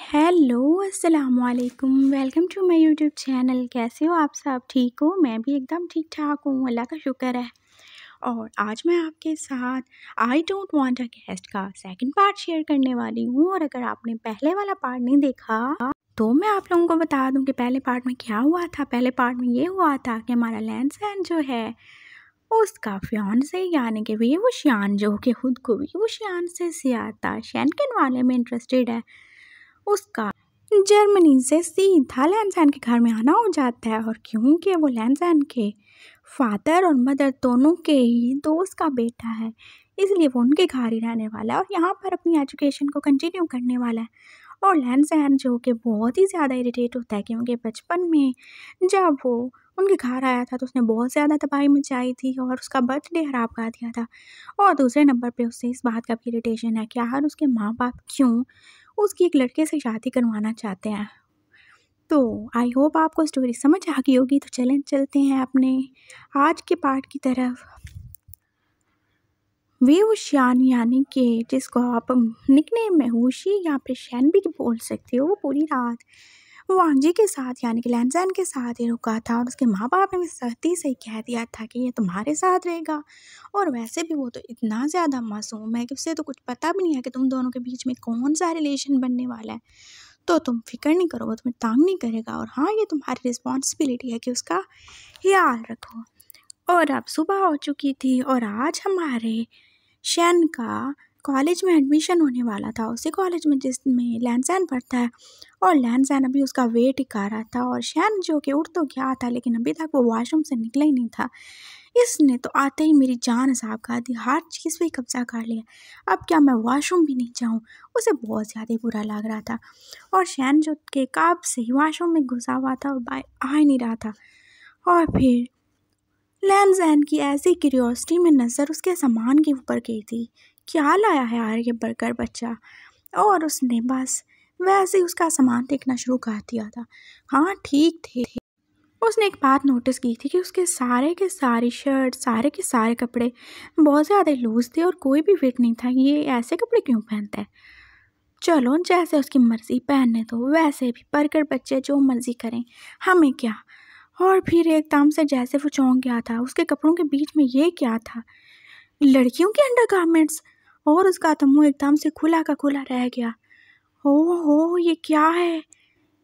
Hello अस्सलाम वालेकुम। Welcome to my YouTube channel. कैसे हो आप सब? ठीक हो? मैं भी एकदम ठीक ठाक हूँ, अल्लाह का शुक्र है। और आज मैं आपके साथ I don't want a guest का सेकंड पार्ट शेयर करने वाली हूँ। और अगर आपने पहले वाला पार्ट नहीं देखा तो मैं आप लोगों को बता दूँ कि पहले पार्ट में क्या हुआ था। पहले पार्ट में ये हुआ था कि हमारा लैंसन जो है उसका फियांसे यानी कि वेवुशियान जो कि खुद को वेवुशियान से ज़्यादा शेनकेन वाले में इंटरेस्टेड है, उसका जर्मनी से सीधा लैंसन के घर में आना हो जाता है। और क्योंकि वो लैंसन के फादर और मदर दोनों के ही दोस्त का बेटा है, इसलिए वो उनके घर ही रहने वाला है और यहाँ पर अपनी एजुकेशन को कंटिन्यू करने वाला है। और लैंसन जो कि बहुत ही ज़्यादा इरिटेट होता है क्योंकि बचपन में जब वो उनके घर आया था तो उसने बहुत ज़्यादा तबाही मचाई थी और उसका बर्थडे खराब कर दिया था। और दूसरे नंबर पे उससे इस बात का भी इरिटेशन है कि यार उसके माँ बाप क्यों उसकी एक लड़के से शादी करवाना चाहते हैं। तो आई होप आपको स्टोरी समझ आ गई होगी। तो चलते हैं अपने आज के पार्ट की तरफ। वेवुशियान यानी कि जिसको आप निकनेम में वुशी या फिर शैन भी बोल सकते हो, वो पूरी रात वांजी के साथ यानी कि लैंसन के साथ ही रुका था और उसके माँ बाप ने भी सख्ती से कह दिया था कि ये तुम्हारे साथ रहेगा। और वैसे भी वो तो इतना ज़्यादा मासूम है कि उसे तो कुछ पता भी नहीं है कि तुम दोनों के बीच में कौन सा रिलेशन बनने वाला है। तो तुम फिक्र नहीं करो, वो तुम्हें तंग नहीं करेगा। और हाँ, ये तुम्हारी रिस्पॉन्सिबिलिटी है कि उसका ख्याल रखो। और अब सुबह हो चुकी थी और आज हमारे शैन का कॉलेज में एडमिशन होने वाला था, उसी कॉलेज में जिसमें लैंसन पढ़ता है। और लैंसन अभी उसका वेट ही कर रहा था और शैन जो कि उठ तो गया था लेकिन अभी तक वो वॉशरूम से निकला ही नहीं था। इसने तो आते ही मेरी जान साहब कर दी, हर चीज़ पे कब्जा कर लिया। अब क्या मैं वॉशरूम भी नहीं जाऊँ? उसे बहुत ज़्यादा बुरा लग रहा था। और शैन जो कि कब से ही वॉशरूम में घुसा हुआ था और बाहर आ ही नहीं रहा था। और फिर लैंसन की ऐसी क्यूरियोसिटी में नज़र उसके सामान के ऊपर गई थी। क्या लाया है यार ये बर्गर बच्चा? और उसने बस वैसे ही उसका सामान देखना शुरू कर दिया था। हाँ, ठीक थे। उसने एक बात नोटिस की थी कि उसके सारे के सारी शर्ट, सारे के सारे कपड़े बहुत ज़्यादा लूज थे और कोई भी फिट नहीं था। ये ऐसे कपड़े क्यों पहनता है? चलो, जैसे उसकी मर्ज़ी पहनने दो, वैसे भी बर्गर बच्चे जो मर्ज़ी करें, हमें क्या। और फिर एकदम से जैसे वो चौंक गया था, उसके कपड़ों के बीच में ये क्या था? लड़कियों के अंडरगारमेंट्स। और उसका तो मुंह एकदम से खुला का खुला रह गया। हो, ये क्या है?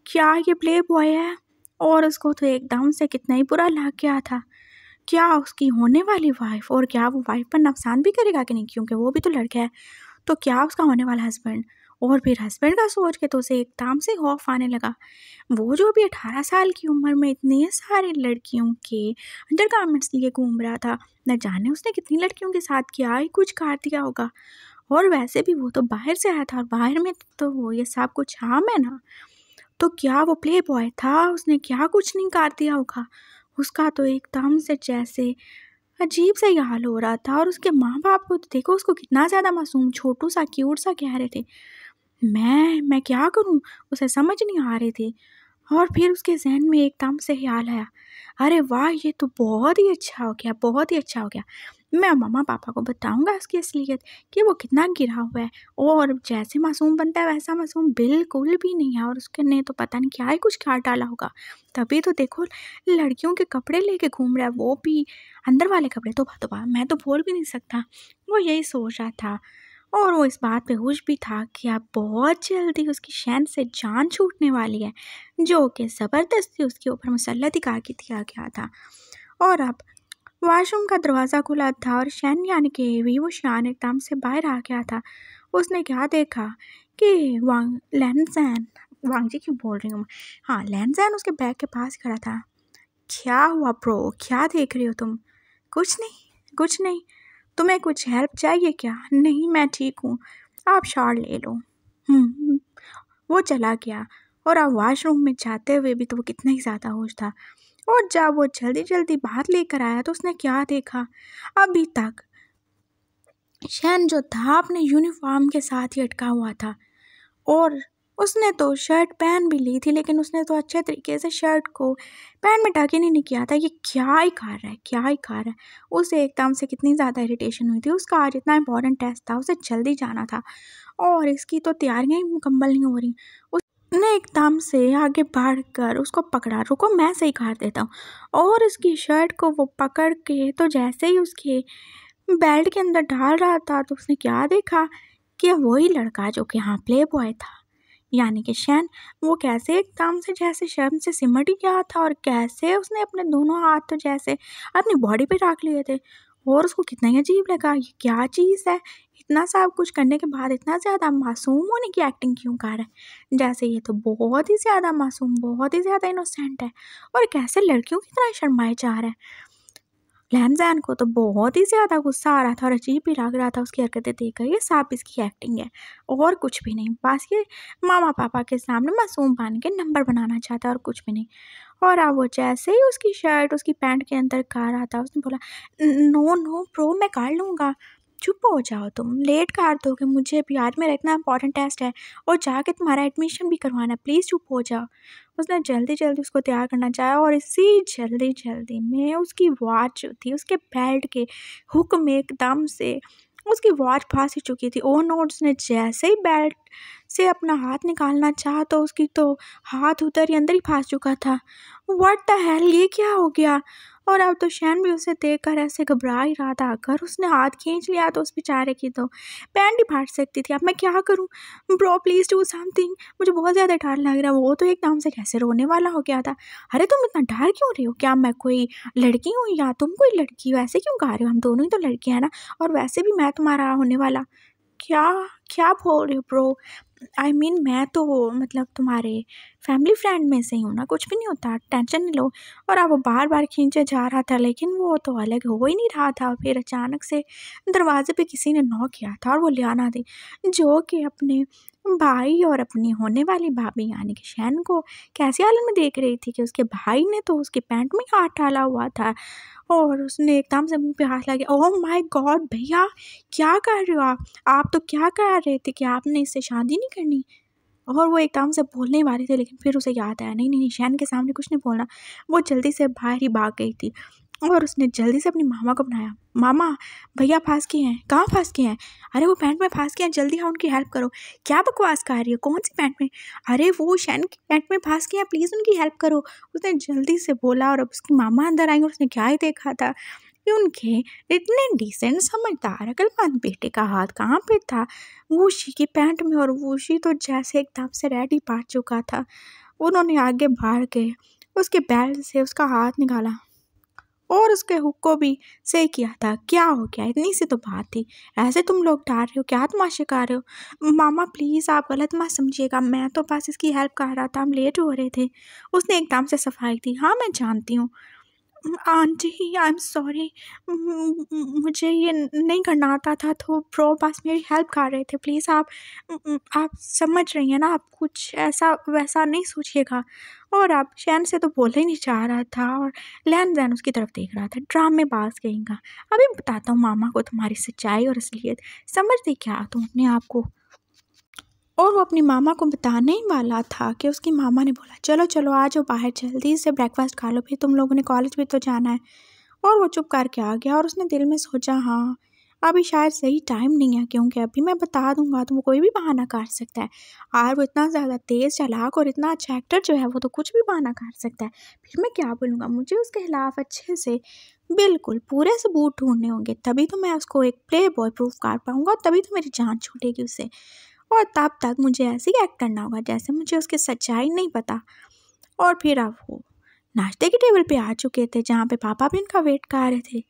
क्या ये प्ले बॉय है? और उसको तो एकदम से कितना ही बुरा लग गया था। क्या उसकी होने वाली वाइफ, और क्या वो वाइफ पर नुकसान भी करेगा कि नहीं, क्योंकि वो भी तो लड़का है। तो क्या उसका होने वाला हस्बैंड? और फिर हस्बैंड का सोच के तो उसे एकदम से खौफ आने लगा। वो जो अभी 18 साल की उम्र में इतने सारे लड़कियों के अंडरगारमेंट्स लिए घूम रहा था, न जाने उसने कितनी लड़कियों के साथ क्या ही कुछ कर दिया होगा। और वैसे भी वो तो बाहर से आया था और बाहर में तो वो ये सब कुछ आम है ना। तो क्या वो प्ले बॉय था? उसने क्या कुछ नहीं कर दिया होगा? उसका तो एकदम से जैसे अजीब सा ही हाल हो रहा था। और उसके माँ बाप को तो देखो, उसको कितना ज़्यादा मासूम छोटू सा क्यूट सा कह रहे थे। मैं क्या करूं? उसे समझ नहीं आ रही थी। और फिर उसके जहन में एकदम से ख्याल आया, अरे वाह, ये तो बहुत ही अच्छा हो गया, बहुत ही अच्छा हो गया। मैं मम्मा पापा को बताऊंगा इसकी असलियत कि वो कितना गिरा हुआ है। और जैसे मासूम बनता है वैसा मासूम बिल्कुल भी नहीं है। और उसके ने तो पता नहीं क्या ही कुछ खा डाला होगा, तभी तो देखो लड़कियों के कपड़े लेके घूम रहा है, वो भी अंदर वाले कपड़े। तो मैं तो बोल भी नहीं सकता। वो यही सोच रहा था। और वो इस बात पे खुश भी था कि अब बहुत जल्दी उसकी शैन से जान छूटने वाली है, जो कि ज़बरदस्ती उसके ऊपर मुसल्लत ही करके दिया गया था। और अब वॉशरूम का दरवाज़ा खुला था और शैन यानी कि वेवुशियान एकदम से बाहर आ गया था। उसने क्या देखा कि लैंसन, वांगजी क्यों बोल रही हूँ मैं, हाँ, लैंसन उसके बैग के पास खड़ा था। क्या हुआ ब्रो? क्या देख रही हो तुम? कुछ नहीं, कुछ नहीं। तुम्हें कुछ हेल्प चाहिए क्या? नहीं, मैं ठीक हूँ, आप शॉवर ले लो। वो चला गया। और अब वॉशरूम में जाते हुए भी तो वो कितना ही ज़्यादा होश था। और जब वो जल्दी जल्दी बाहर लेकर आया तो उसने क्या देखा, अभी तक शैन जो था अपने यूनिफॉर्म के साथ ही अटका हुआ था। और उसने तो शर्ट पहन भी ली थी लेकिन उसने तो अच्छे तरीके से शर्ट को पैंट में टक ही नहीं किया था। ये क्या ही खा रहा है, क्या ही खा रहा है? उसे एकदम से कितनी ज़्यादा इरिटेशन हुई थी। उसका आज इतना इंपॉर्टेंट टेस्ट था, उसे जल्दी जाना था और इसकी तो तैयारियां ही मुकम्मल नहीं हो रही। ने एकदम से आगे बढ़कर उसको पकड़ा, रुको मैं सही कर देता हूँ, और उसकी शर्ट को वो पकड़ के तो जैसे ही उसके बेल्ट के अंदर डाल रहा था तो उसने क्या देखा कि वही लड़का जो कि हाँ प्ले बॉय था, यानी कि शैन। वो कैसे एकदम से जैसे शर्म से सिमट गया था और कैसे उसने अपने दोनों हाथ तो जैसे अपनी बॉडी पे रख लिए थे, और उसको कितना ही अजीब लगा, ये क्या चीज़ है, इतना सब कुछ करने के बाद इतना ज़्यादा मासूम होने की एक्टिंग क्यों कर रहा है, जैसे ये तो बहुत ही ज़्यादा मासूम, बहुत ही ज़्यादा इनोसेंट है, और कैसे लड़कियों की तरह शर्माए जा रहा है। लैनजैन को तो बहुत ही ज़्यादा गुस्सा आ रहा था और अजीब भी लग रहा था उसकी हरकतें देखकर, ये सब इसकी एक्टिंग है और कुछ भी नहीं, बस ये मामा पापा के सामने मासूम बन के नंबर बनाना चाहता है और कुछ भी नहीं। और अब वो जैसे ही उसकी शर्ट उसकी पैंट के अंदर कर रहा था, उसने बोला नो नो प्रो मैं कर लूँगा, चुप हो जाओ, तुम लेट कर दोगे मुझे भी, आज मेरा इतना इंपॉर्टेंट टेस्ट है और जाके तुम्हारा एडमिशन भी करवाना है, प्लीज़ चुप हो जाओ। उसने जल्दी जल्दी उसको तैयार करना चाहा और इसी जल्दी जल्दी में उसकी वॉच जो थी उसके बेल्ट के हुक में एकदम से उसकी वॉच फंस ही चुकी थी। ओ नो, उसने जैसे ही बेल्ट से अपना हाथ निकालना चाहा तो उसकी तो हाथ उधर ही अंदर ही फंस चुका था। व्हाट द हेल, ये क्या हो गया। और अब तो शैन भी उसे देखकर ऐसे घबरा ही रहा था, अगर उसने हाथ खींच लिया तो उस बेचारे की तो पैंट ही फाट सकती थी। अब मैं क्या करूं, ब्रो प्लीज़ डू समथिंग, मुझे बहुत ज़्यादा डर लग रहा है। वो तो एकदम से कैसे रोने वाला हो गया था। अरे तुम इतना डर क्यों रही हो, क्या मैं कोई लड़की हूँ या तुम कोई लड़की हो, ऐसे क्यों गा रहे हो, हम दोनों ही तो लड़के हैं ना, और वैसे भी मैं तुम्हारा होने वाला। क्या क्या बोल रहे हो ब्रो, आई मीन मैं तो मतलब तुम्हारे फैमिली फ्रेंड में से ही हूँ ना, कुछ भी नहीं होता, टेंशन नहीं लो। और अब वो बार बार खींचे जा रहा था लेकिन वो तो अलग हो ही नहीं रहा था। फिर अचानक से दरवाजे पे किसी ने नॉक किया था और वो लियाना थी, जो कि अपने भाई और अपनी होने वाली भाभी यानी कि शैन को कैसी हालत में देख रही थी कि उसके भाई ने तो उसके पैंट में हाथ डाला हुआ था और उसने एकदम से मुंह पे हाथ लगा। ओह माय गॉड भैया, क्या कर रहे हो आप तो क्या कर रहे थे कि आपने इससे शादी नहीं करनी। और वो एकदम से बोलने ही वाले थे लेकिन फिर उसे याद आया, नहीं नहीं नहीं, शैन के सामने कुछ नहीं बोलना। वो जल्दी से बाहर ही भाग गई थी और उसने जल्दी से अपनी मामा को बनाया, मामा भैया फंस गए हैं। कहाँ फंस गए हैं, अरे वो पैंट में फंस गए हैं, जल्दी हाँ उनकी हेल्प करो। क्या बकवास कर रही हो, कौन सी पैंट में, अरे वो शैन की पैंट में फंस गए हैं, प्लीज़ उनकी हेल्प करो। उसने जल्दी से बोला और अब उसकी मामा अंदर आई और उसने क्या ही देखा था कि उनके इतने डिसेंट समझदार अकलमंद बेटे का हाथ कहाँ पे था, वूशी की पैंट में, और वूशी तो जैसे एकदम से रेडी पा चुका था। उन्होंने आगे बढ़ के उसके बेल्ट से उसका हाथ निकाला और उसके हुक को भी सही किया था। क्या हो गया, इतनी सी तो बात थी, ऐसे तुम लोग डर रहे हो, क्या तमाशे कर रहे हो। मामा प्लीज़ आप गलत मत समझिएगा, मैं तो बस इसकी हेल्प कर रहा था, हम लेट हो रहे थे। उसने एकदम से सफाई दी, हाँ मैं जानती हूँ आंटी, आई एम सॉरी, मुझे ये नहीं करना आता था, तो प्रो बस मेरी हेल्प कर रहे थे, प्लीज़ आप समझ रही हैं ना, आप कुछ ऐसा वैसा नहीं सोचिएगा। और आप शैन से तो बोलना ही नहीं चाह रहा था और लैन उसकी तरफ देख रहा था, ड्रामेबाज कहेगा। अभी बताता हूँ मामा को तुम्हारी सच्चाई और असलियत, समझ दी क्या तुम अपने आप को। और वो अपनी मामा को बताने ही वाला था कि उसकी मामा ने बोला चलो चलो आ जाओ बाहर, जल्दी से ब्रेकफास्ट खा लो, फिर तुम लोगों ने कॉलेज भी तो जाना है। और वो चुप करके आ गया और उसने दिल में सोचा हाँ अभी शायद सही टाइम नहीं है, क्योंकि अभी मैं बता दूंगा तो वो कोई भी बहाना कर सकता है, और वो इतना ज़्यादा तेज़ चालाक और इतना अच्छा एक्टर जो है वो तो कुछ भी बहाना कर सकता है। फिर मैं क्या बोलूँगा, मुझे उसके खिलाफ अच्छे से बिल्कुल पूरे सबूत ढूंढने होंगे, तभी तो मैं उसको एक प्ले बॉय प्रूफ कर पाऊँगा, तभी तो मेरी जान छूटेगी उससे। और तब तक मुझे ऐसे ही एक्ट करना होगा जैसे मुझे उसकी सच्चाई नहीं पता। और फिर अब वो नाश्ते की टेबल पे आ चुके थे जहाँ पे पापा भी उनका वेट कर रहे थे,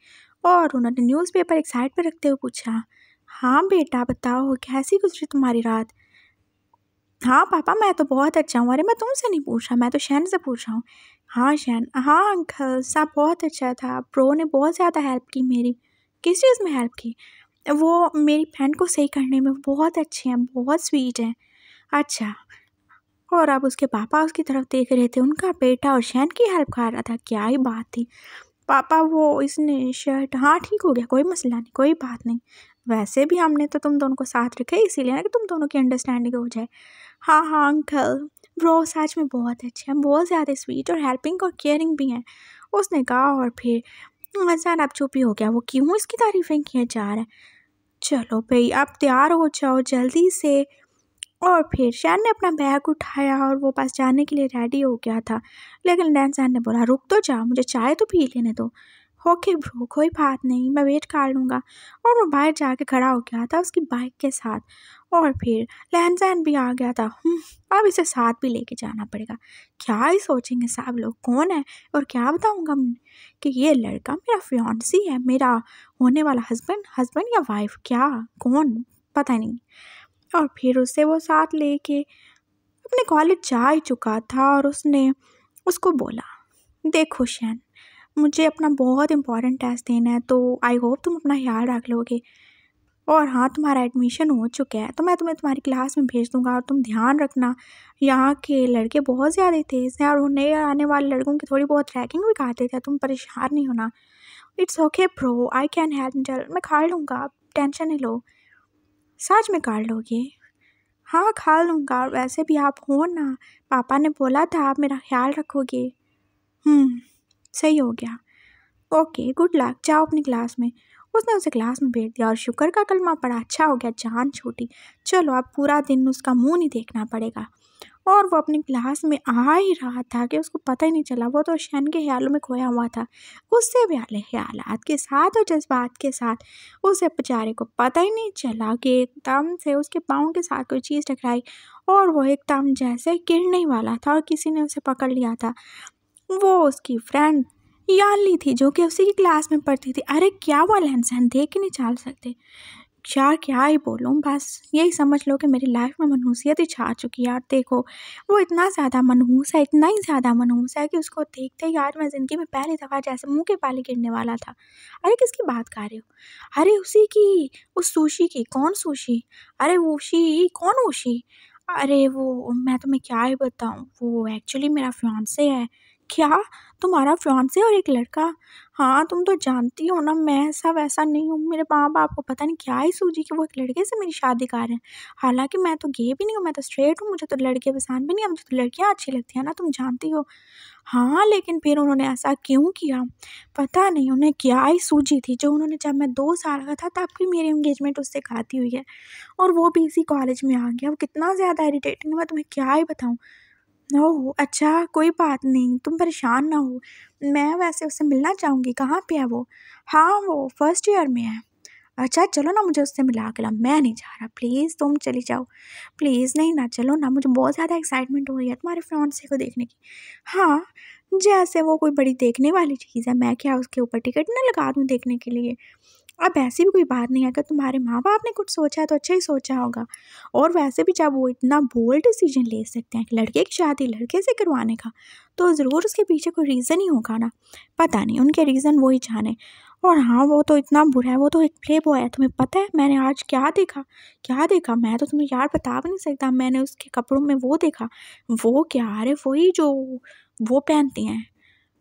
और उन्होंने न्यूज़पेपर एक साइड पे रखते हुए पूछा, हाँ बेटा बताओ कैसी गुजरी तुम्हारी रात। हाँ पापा मैं तो बहुत अच्छा हूँ, अरे मैं तुमसे नहीं पूछ रहा, मैं तो शैन से पूछ रहा हूँ। हाँ शैन, हाँ अंकल सब बहुत अच्छा था, प्रो ने बहुत ज़्यादा हेल्प की मेरी। किस चीज़ में हेल्प की, वो मेरी पैंट को सही करने में बहुत अच्छे हैं, बहुत स्वीट हैं। अच्छा, और अब उसके पापा उसकी तरफ देख रहे थे, उनका बेटा और शैन की हेल्प कर रहा था, क्या ही बात थी। पापा वो इसने शर्ट, हाँ ठीक हो गया, कोई मसला नहीं, कोई बात नहीं, वैसे भी हमने तो तुम दोनों को साथ रखा है इसीलिए ना कि तुम दोनों की अंडरस्टैंडिंग हो जाए। हाँ हाँ अंकल, ब्रो सच में बहुत अच्छे हैं, बहुत ज़्यादा स्वीट और हेल्पिंग और केयरिंग भी हैं, उसने कहा। और फिर अचानक अब चुप ही हो गया, वो क्यों इसकी तारीफ़ें किए जा रहा है। चलो भाई आप तैयार हो जाओ जल्दी से। और फिर शैन ने अपना बैग उठाया और वो बस जाने के लिए रेडी हो गया था, लेकिन लैंसैन ने बोला रुक तो जा, मुझे चाय तो पी लेने दो। ओके ब्रो, कोई बात नहीं, मैं वेट कर लूँगा। और वो बाहर जाके खड़ा हो गया था उसकी बाइक के साथ। और फिर लैंसैन भी आ गया था। अब इसे साथ भी लेके जाना पड़ेगा। क्या ही सोचेंगे सब लोग, कौन है और क्या बताऊँगा कि ये लड़का मेरा फियांसी है, मेरा होने वाला हस्बैंड या वाइफ, क्या कौन पता नहीं। और फिर उसे वो साथ लेके अपने कॉलेज जा ही चुका था और उसने उसको बोला देखो शैन, मुझे अपना बहुत इंपॉर्टेंट टेस्ट देना है, तो आई होप तुम अपना ख्याल रख लोगे। और हाँ, तुम्हारा एडमिशन हो चुका है तो मैं तुम्हें तुम्हारी क्लास में भेज दूंगा और तुम ध्यान रखना, यहाँ के लड़के बहुत ज़्यादा तेज़ हैं और वो नए आने वाले लड़कों की थोड़ी बहुत रैगिंग भी करते थे, तुम परेशान नहीं होना। It's okay bro, I can handle, मैं खा लूँगा, आप टेंशन नहीं लो। सच में कर लोगे? हाँ खा लूँगा, और वैसे भी आप हो ना, पापा ने बोला था आप मेरा ख्याल रखोगे। सही हो गया। ओके गुड लक, जाओ अपनी क्लास में। उसने उसे क्लास में भेज दिया और शुक्र का कलमा पड़ा, अच्छा हो गया जान छूटी, चलो अब पूरा दिन उसका मुंह नहीं देखना पड़ेगा। और वो अपनी क्लास में आ ही रहा था कि उसको पता ही नहीं चला, वो तो शैन के ख्यालों में खोया हुआ था, गुस्से वाले ख्यालात के साथ और जज्बात के साथ। उसे बेचारे को पता ही नहीं चला कि एकदम से उसके पाँव के साथ कोई चीज़ टकराई और वो एकदम जैसे गिरने ही वाला था और किसी ने उसे पकड़ लिया था। वो उसकी फ्रेंड याली थी जो कि उसी की क्लास में पढ़ती थी। अरे क्या हुआ लैंसैन, देख के नहीं चल सकते? यार क्या ही बोलूँ, बस यही समझ लो कि मेरी लाइफ में मनहूसियत ही छा चुकी है। यार देखो, वो इतना ज़्यादा मनहूस है, इतना ही ज़्यादा मनहूस है कि उसको देखते ही यार मैं ज़िंदगी में पहली दफ़ा जैसे मुँह के पानी गिरने वाला था। अरे किसकी बात कर रहे हो? अरे उसी की, उस सुशी की। कौन सुशी? अरे ऊशी, कौन ऊशी? अरे वो मैं तुम्हें क्या ही बताऊँ, वो एक्चुअली मेरा फियांसे है। क्या? तुम्हारा फियांसे और एक लड़का? हाँ तुम तो जानती हो ना मैं ऐसा वैसा नहीं हूँ, मेरे माँ बाप को पता नहीं क्या ही सूझी कि वो एक लड़के से मेरी शादी कर रहे हैं। हालांकि मैं तो गे भी नहीं हूँ, मैं तो स्ट्रेट हूँ, मुझे तो लड़के पसंद भी नहीं है, मुझे तो लड़कियाँ अच्छी लगती हैं ना, तुम जानती हो। हाँ लेकिन फिर उन्होंने ऐसा क्यों किया? पता नहीं उन्हें क्या ही सूझी थी, जो उन्होंने, जब मैं 2 साल का था तब भी मेरी एंगेजमेंट उससे खाती हुई है और वो भी इसी कॉलेज में आ गया। वो कितना ज़्यादा इरिटेटिंग है, मैं तुम्हें क्या ही बताऊँ। ओह! अच्छा, कोई बात नहीं, तुम परेशान ना हो। मैं वैसे उससे मिलना चाहूँगी, कहाँ पे है वो? हाँ, वो फर्स्ट ईयर में है। अच्छा, चलो ना मुझे उससे मिला के लाओ। मैं नहीं जा रहा, प्लीज़ तुम चली जाओ। प्लीज़ नहीं ना, चलो ना, मुझे बहुत ज़्यादा एक्साइटमेंट हो रही है तुम्हारे फियांसे को देखने की। हाँ, जैसे वो कोई बड़ी देखने वाली चीज़ है, मैं क्या उसके ऊपर टिकट ना लगा दूँ देखने के लिए? अब ऐसी भी कोई बात नहीं है, अगर तुम्हारे माँ-बाप ने कुछ सोचा है तो अच्छा ही सोचा होगा। और वैसे भी जब वो इतना बोल्ड डिसीजन ले सकते हैं कि लड़के की शादी लड़के से करवाने का, तो ज़रूर उसके पीछे कोई रीज़न ही होगा ना। पता नहीं उनके रीज़न वो ही जाने। और हाँ, वो तो इतना बुरा है, वो तो एक प्ले बॉय है। तुम्हें पता है मैंने आज क्या देखा? क्या देखा? मैं तो तुम्हें यार बता भी नहीं सकता। मैंने उसके कपड़ों में वो देखा। वो क्या? अरे वही जो वो पहनती हैं।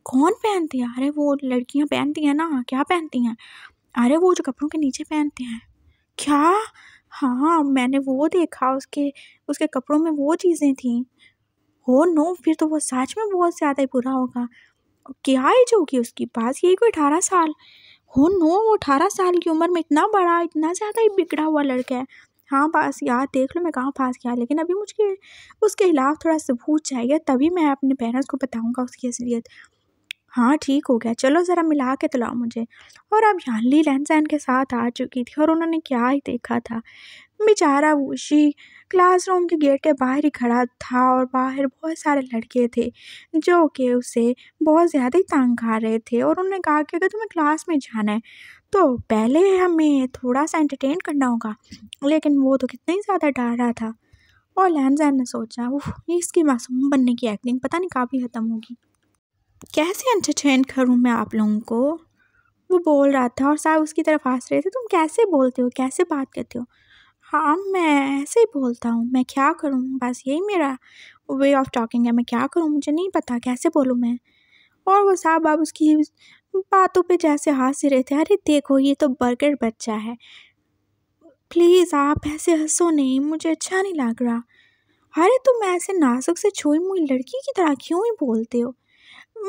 कौन पहनती है? अरे वो लड़कियाँ पहनती हैं ना, क्या पहनती हैं? अरे वो जो कपड़ों के नीचे पहनते हैं। क्या? हाँ, मैंने वो देखा, उसके उसके कपड़ों में वो चीज़ें थीं। Oh no! फिर तो वो सच में बहुत ज़्यादा ही बुरा होगा। क्या एज होगी उसकी पास? यही कोई 18 साल। Oh no! वो 18 साल की उम्र में इतना बड़ा, इतना ज़्यादा ही बिगड़ा हुआ लड़का है। हाँ, बस यार देख लो मैं कहाँ फँस गया, लेकिन अभी मुझे उसके खिलाफ थोड़ा सबूत चाहिए, तभी मैं अपने पेरेंट्स को बताऊँगा उसकी असलियत। हाँ, ठीक हो गया, चलो ज़रा मिला के तो लाओ मुझे। और अब यानली लैंसैन के साथ आ चुकी थी और उन्होंने क्या ही देखा था। बेचारा वूशी क्लासरूम के गेट के बाहर ही खड़ा था और बाहर बहुत सारे लड़के थे, जो कि उसे बहुत ज़्यादा ही तंग कर रहे थे और उन्होंने कहा कि अगर तुम्हें क्लास में जाना है, तो पहले हमें थोड़ा-सा एंटरटेन करना होगा। लेकिन वो तो कितना ही ज़्यादा डर रहा था और लैंसैन ने सोचा, उफ़! ये इसकी मासूम बनने की एक्टिंग पता नहीं कब ही ख़त्म होगी। कैसे एंटरटेन करूँ मैं आप लोगों को? वो बोल रहा था और सब उसकी तरफ हँस रहे थे। तुम कैसे बोलते हो? कैसे बात करते हो? हाँ, मैं ऐसे ही बोलता हूँ। मैं क्या करूँ? बस यही मेरा वे ऑफ टॉकिंग है। मैं क्या करूँ? मुझे नहीं पता कैसे बोलूँ मैं? और वो साहब अब उसकी बातों पे जैसे हँस ही रहे थे। अरे देखो ये तो बर्गर बच्चा है। प्लीज़ आप ऐसे हँसो नहीं, मुझे अच्छा नहीं लग रहा। अरे तुम ऐसे नाज़ुक से छुई-मुई लड़की की तरह क्यों ही बोलते हो?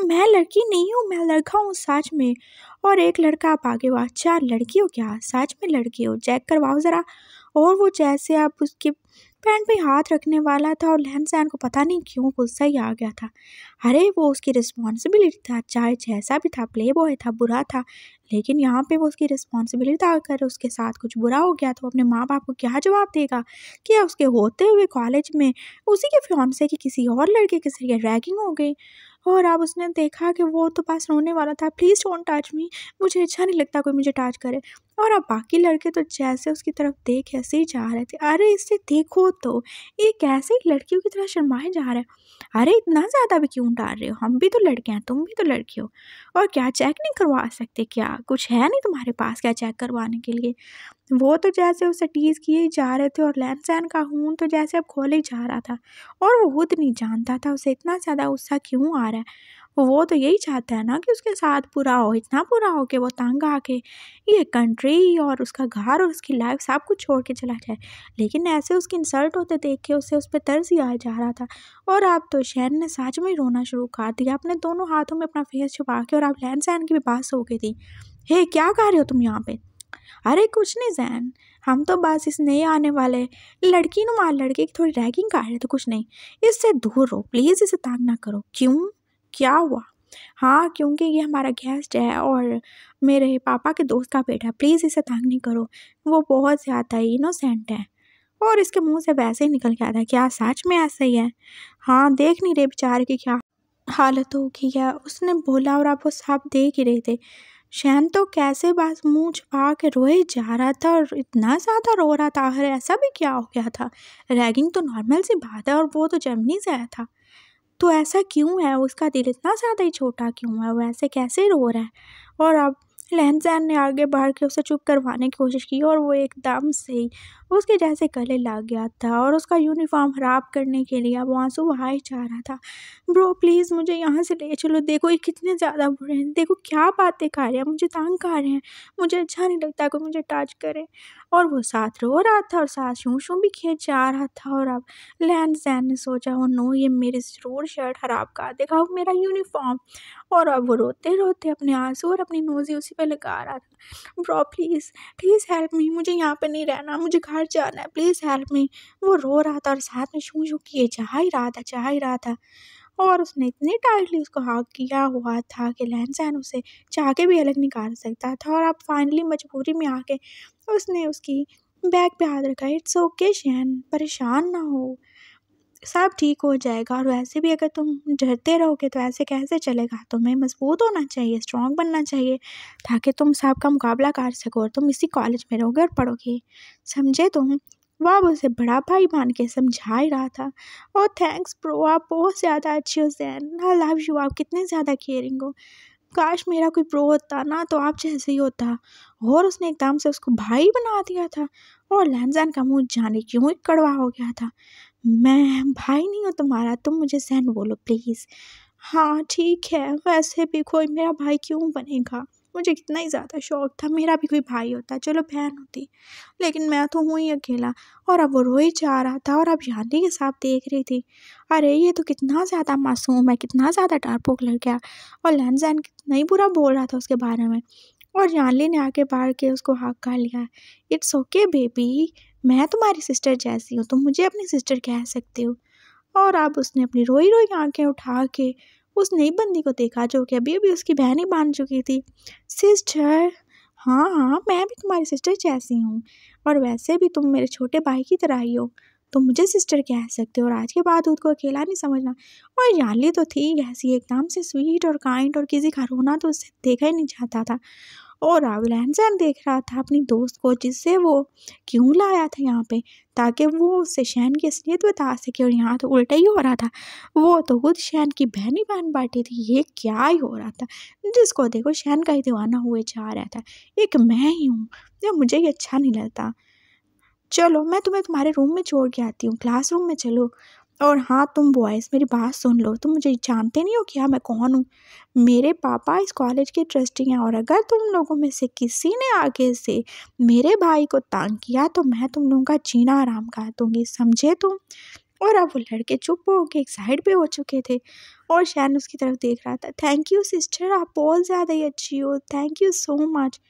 मैं लड़की नहीं हूँ, मैं लड़का हूँ सच में। और एक लड़का आप आगे हुआ, अच्छा लड़की हो क्या? सच में लड़की हो? चेक करवाओ ज़रा। और वो जैसे आप उसके पैंट पे हाथ रखने वाला था और लहन-सहन को पता नहीं क्यों गुस्सा ही आ गया था। अरे वो उसकी रिस्पॉन्सिबिलिटी था, चाहे जैसा भी था, प्ले बॉय था, बुरा था, लेकिन यहाँ पे वो उसकी रिस्पॉन्सिबिलिटी था। अगर उसके साथ कुछ बुरा हो गया तो अपने माँ-बाप को क्या जवाब देगा? कि उसके होते हुए कॉलेज में उसी के फियांसे की किसी और लड़के के ज़रिए रैगिंग हो गई। और अब उसने देखा कि वो तो बस रोने वाला था, प्लीज़ डोंट टच मी, मुझे अच्छा नहीं लगता कोई मुझे टच करे। और अब बाकी लड़के तो जैसे उसकी तरफ देख ऐसे ही जा रहे थे। अरे इसे देखो तो, ये कैसे लड़कियों की तरह शर्माए जा रहा है। अरे इतना ज़्यादा भी क्यों डाल रहे हो, हम भी तो लड़के हैं, तुम भी तो लड़की हो। और क्या चेक नहीं करवा सकते क्या? कुछ है नहीं तुम्हारे पास क्या चेक करवाने के लिए? वो तो जैसे उसे टीज़ किए ही जा रहे थे और लहन-सहन का खून तो जैसे अब खोले ही जा रहा था। और वो खुद नहीं जानता था उसे इतना ज़्यादा गुस्सा क्यों आ रहा है। वो तो यही चाहता है ना कि उसके साथ बुरा हो, इतना बुरा हो कि वो तंग आके ये कंट्री और उसका घर और उसकी लाइफ सब कुछ छोड़ के चला जाए। लेकिन ऐसे उसकी इंसल्ट होते देख के उसे उस पे तरस ही आ जा रहा था। और अब तो शहन ने सच में रोना शुरू कर दिया, अपने दोनों हाथों में अपना फेस छुपा के। और अब लहन-सहन की भी बात हो गई थी। हे क्या कर रहे हो तुम यहाँ पे? अरे कुछ नहीं ज़ैन, हम तो बस इस नए आने वाले लड़की नुमा लड़के की थोड़ी रैगिंग कर रहे थे, कुछ नहीं। इससे दूर रहो प्लीज़, इसे तंग ना करो। क्यों? क्या हुआ? हाँ, क्योंकि ये हमारा गेस्ट है और मेरे पापा के दोस्त का बेटा है, प्लीज़ इसे तंग नहीं करो। वो बहुत ज़्यादा ही इनोसेंट है। और इसके मुँह से वैसे ही निकल के आता है, क्या सच में ऐसा ही है? हाँ, देख नहीं रहे बेचारे की क्या हालत हो गई है, उसने बोला। और अब वो सब देख ही रहे थे। शहन तो कैसे बस मुँह छुपा के रोए जा रहा था और इतना ज़्यादा रो रहा था। आखिर ऐसा भी क्या हो गया था? रैगिंग तो नॉर्मल सी बात है और वो तो जर्मनी से आया था। तो ऐसा क्यों है? उसका दिल इतना ज़्यादा ही छोटा क्यों है? वो ऐसे कैसे रो रहा है? और अब लहन-सहन ने आगे बढ़ के उसे चुप करवाने की कोशिश की और वो एकदम से ही उसके जैसे गले लग गया था और उसका यूनिफ़ॉर्म ख़राब करने के लिए अब वो आँसू बहाए जा रहा था। ब्रो प्लीज़ मुझे यहाँ से ले चलो, देखो ये कितने ज़्यादा बुरे हैं, देखो क्या बातें कर रहे हैं, मुझे तंग कर रहे हैं, मुझे अच्छा नहीं लगता कोई मुझे टच करे। और वो साथ रो रहा था और साथ शू-शू भी किए जा रहा था। और अब लहन-सहन ने सोचा ओह नो! ये मेरी ज़रूर शर्ट ख़राब कर देगा, अब मेरा यूनिफ़ॉर्म। और अब वो रोते-रोते अपने आँसू और अपनी नोज़ी उसी पे लगा रहा था। Bro please, please help me, मुझे यहाँ पे नहीं रहना, मुझे घर जाना है, प्लीज़ हेल्प मी। वो रो रहा था और साथ में शू-शू किए जा ही रहा था, जा ही रहा था। और उसने इतनी टाइटली उसको हग किया हुआ था कि लहन-सहन उसे चाह के भी अलग नहीं कर सकता था। और अब फाइनली मजबूरी में आके उसने उसकी बैग पे हाथ रखा। इट्स ओके शहन, परेशान ना हो, सब ठीक हो जाएगा। और वैसे भी अगर तुम डरते रहोगे तो ऐसे कैसे चलेगा? तुम्हें मजबूत होना चाहिए, स्ट्रॉन्ग बनना चाहिए, ताकि तुम सबका मुकाबला कर सको और तुम इसी कॉलेज में रहोगे और पढ़ोगे, समझे तुम? वो अब उसे बड़ा भाई मान के समझा ही रहा था। ओह थैंक्स ब्रो, आप बहुत ज़्यादा अच्छे हो ज़ैन, आई लव यू, आप कितने ज़्यादा केयरिंग हो। काश मेरा कोई ब्रो होता ना तो आप जैसे ही होता। और उसने एकदम से उसको भाई बना दिया था। और लहन-सहन का मुँह जाने क्यों ही कड़वा हो गया था। मैं भाई नहीं हूँ तुम्हारा, तुम मुझे ज़ैन बोलो प्लीज़। हाँ ठीक है, वैसे भी कोई मेरा भाई क्यों बनेगा? मुझे कितना ही ज़्यादा शौक था मेरा भी कोई भाई होता, चलो बहन होती, लेकिन मैं तो हूँ ही अकेला। और अब वो रोए जा रहा था और अब यानी ये सब देख रही थी। अरे ये तो कितना ज़्यादा मासूम है, कितना ज़्यादा डरपोक लड़का है। और लहन-सहन कितना ही बुरा बोल रहा था उसके बारे में। और जानली ने आके बढ़ के उसको हग कर लिया। इट्स ओके बेबी, मैं तुम्हारी सिस्टर जैसी हूँ, तुम मुझे अपनी सिस्टर कह सकते हो। और अब उसने अपनी रोई-रोई आँखें उठा के उस नई बंदी को देखा जो कि अभी-अभी उसकी बहन ही बन चुकी थी। सिस्टर, हाँ, हाँ, मैं भी तुम्हारी सिस्टर जैसी हूँ और वैसे भी तुम मेरे छोटे भाई की तरह ही हो। तुम मुझे सिस्टर कह सकते हो और आज के बाद उसको अकेला नहीं समझना। और यानली तो थी ऐसी एकदम से स्वीट और काइंड और किसी का रोना तो उससे देखा ही नहीं जाता था। और अब लहन-सहन देख रहा था अपनी दोस्त को जिससे वो क्यों लाया था यहाँ पे, ताकि वो उससे शहन की असलियत बता सके। और यहाँ तो उल्टा ही हो रहा था, वो तो खुद शहन की बहन ही बन बैठी थी। ये क्या ही हो रहा था? जिसको देखो शहन का ही दीवाना हुए जा रहा था। एक मैं ही हूँ, या मुझे ये अच्छा नहीं लगता। चलो मैं तुम्हें तुम्हारे रूम में छोड़ के आती हूँ, क्लासरूम में चलो। और हाँ तुम बॉयज़ मेरी बात सुन लो, तुम मुझे जानते नहीं हो क्या मैं कौन हूँ। मेरे पापा इस कॉलेज के ट्रस्टी हैं और अगर तुम लोगों में से किसी ने आगे से मेरे भाई को तंग किया तो मैं तुम लोगों का जीना आराम कर दूंगी, समझे तुम? और अब वो लड़के चुप हो के एक साइड पे हो चुके थे और शैन उसकी तरफ देख रहा था। थैंक यू सिस्टर, आप बहुत ज़्यादा ही अच्छी हो, थैंक यू सो मच।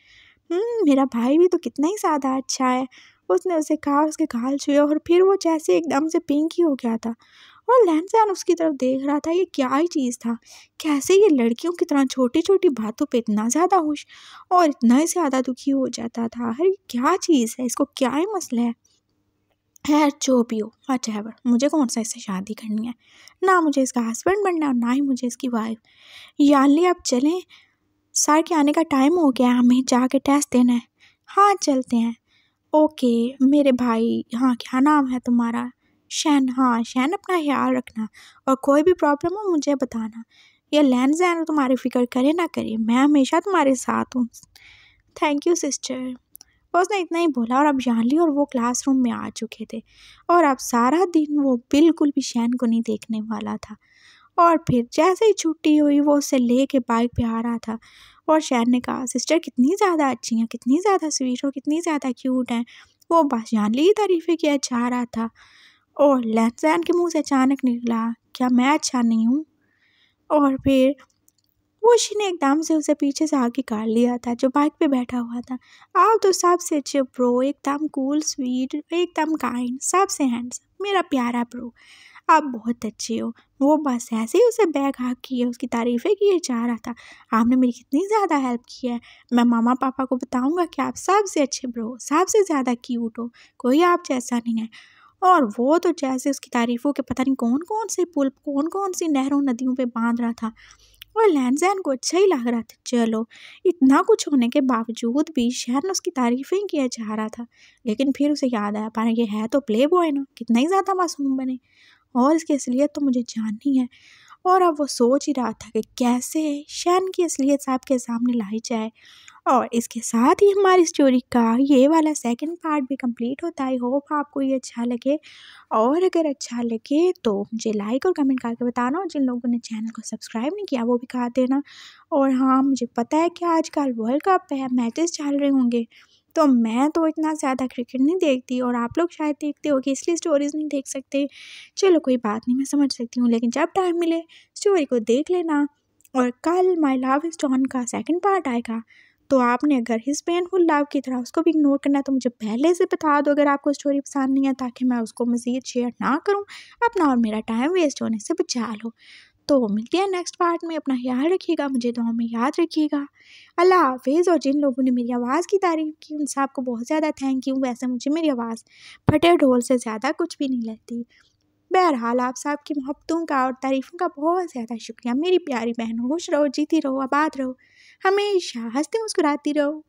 मेरा भाई भी तो कितना ही ज़्यादा अच्छा है। उसने उसे कहा, उसके गाल छुए और फिर वो जैसे एकदम से पिंक ही हो गया था और लैंसैन उसकी तरफ देख रहा था। ये क्या ही चीज़ था, कैसे ये लड़कियों की तरह छोटी छोटी बातों पे इतना ज़्यादा खुश और इतना ही ज़्यादा दुखी हो जाता था। अरे क्या चीज़ है, इसको क्या ही मसला है। खैर जो भी हो, व्हाटएवर, मुझे कौन सा इससे शादी करनी है, ना मुझे इसका हस्बैंड बनना और ना ही मुझे इसकी वाइफ। यानली अब चलें, सर के आने का टाइम हो गया, हमें जाके टेस्ट देना है। हाँ चलते हैं। ओके मेरे भाई, हाँ क्या नाम है तुम्हारा? शैन। हाँ शैन, अपना ख्याल रखना और कोई भी प्रॉब्लम हो मुझे बताना। ये लैंसैन तुम्हारी फिक्र करे ना करे, मैं हमेशा तुम्हारे साथ हूँ। Thank you sister. उसने इतना ही बोला और अब यानली और वो क्लासरूम में आ चुके थे और अब सारा दिन वो बिल्कुल भी शैन को नहीं देखने वाला था। और फिर जैसे ही छुट्टी हुई वो उसे ले के बाइक पे आ रहा था और शैन ने कहा, सिस्टर कितनी ज़्यादा अच्छी हैं, कितनी ज़्यादा स्वीट और कितनी ज़्यादा क्यूट हैं। वो बस यानली की तारीफ़ें किया जा रहा था और लैंसैन के मुंह से अचानक निकला, क्या मैं अच्छा नहीं हूँ? और फिर वुशी ने एकदम से उसे पीछे से आगे कर लिया था, जो बाइक पे बैठा हुआ था। आप तो सबसे अच्छे ब्रो, एकदम कूल स्वीट, एकदम काइंड, सबसे हैंडसम, मेरा प्यारा ब्रो, आप बहुत अच्छे हो। वो बस ऐसे ही उसे बैग हाक किए, उसकी तारीफ़ें किए जा रहा था। आपने मेरी कितनी ज़्यादा हेल्प की है, मैं मामा पापा को बताऊंगा कि आप सबसे अच्छे ब्रो, सबसे ज़्यादा क्यूट हो, कोई आप जैसा नहीं है। और वो तो जैसे उसकी तारीफ़ों के पता नहीं कौन कौन से पुल, कौन कौन सी नहरों नदियों पे बांध रहा था और लैंसैन को अच्छा ही लग रहा था। चलो, इतना कुछ होने के बावजूद भी शहर उसकी तारीफ़ें किया जा रहा था, लेकिन फिर उसे याद आया, पर ये है तो प्ले बॉय ना, कितना ही ज़्यादा मासूम बने और इसकी असलियत तो मुझे जाननी है। और अब वो सोच ही रहा था कि कैसे शैन की असलियत सबके सामने लाई जाए। और इसके साथ ही हमारी स्टोरी का ये वाला सेकंड पार्ट भी कंप्लीट होता है। आई होप आपको ये अच्छा लगे और अगर अच्छा लगे तो मुझे लाइक और कमेंट करके बताना और जिन लोगों ने चैनल को सब्सक्राइब नहीं किया वो भी कर देना। और हाँ, मुझे पता है कि आजकल वर्ल्ड कप है, मैचेस चल रहे होंगे, तो मैं तो इतना ज़्यादा क्रिकेट नहीं देखती और आप लोग शायद देखते हो कि इसलिए स्टोरीज़ नहीं देख सकते। चलो कोई बात नहीं, मैं समझ सकती हूँ, लेकिन जब टाइम मिले स्टोरी को देख लेना। और कल माई लव इज़ डॉन का सेकंड पार्ट आएगा, तो आपने अगर हिज पेनफुल लव की तरह उसको भी इग्नोर करना है तो मुझे पहले से बता दो अगर आपको स्टोरी पसंद नहीं है, ताकि मैं उसको मज़ीद शेयर ना करूँ, अपना और मेरा टाइम वेस्ट होने से बचा लो। तो मिलते हैं नेक्स्ट पार्ट में, अपना ख्याल रखिएगा, मुझे दुआ में याद रखिएगा। अल्लाह हाफिज़। और जिन लोगों ने मेरी आवाज़ की तारीफ़ की उन सबको बहुत ज़्यादा थैंक यू। वैसे मुझे मेरी आवाज़ फटे ढोल से ज़्यादा कुछ भी नहीं लगती। बहरहाल आप सबकी मोहब्बतों का और तारीफ़ों का बहुत ज़्यादा शुक्रिया। मेरी प्यारी बहन, खुश रहो, जीती रहो, आबाद रहो, हमेशा हंसती मुस्कुराती रहो।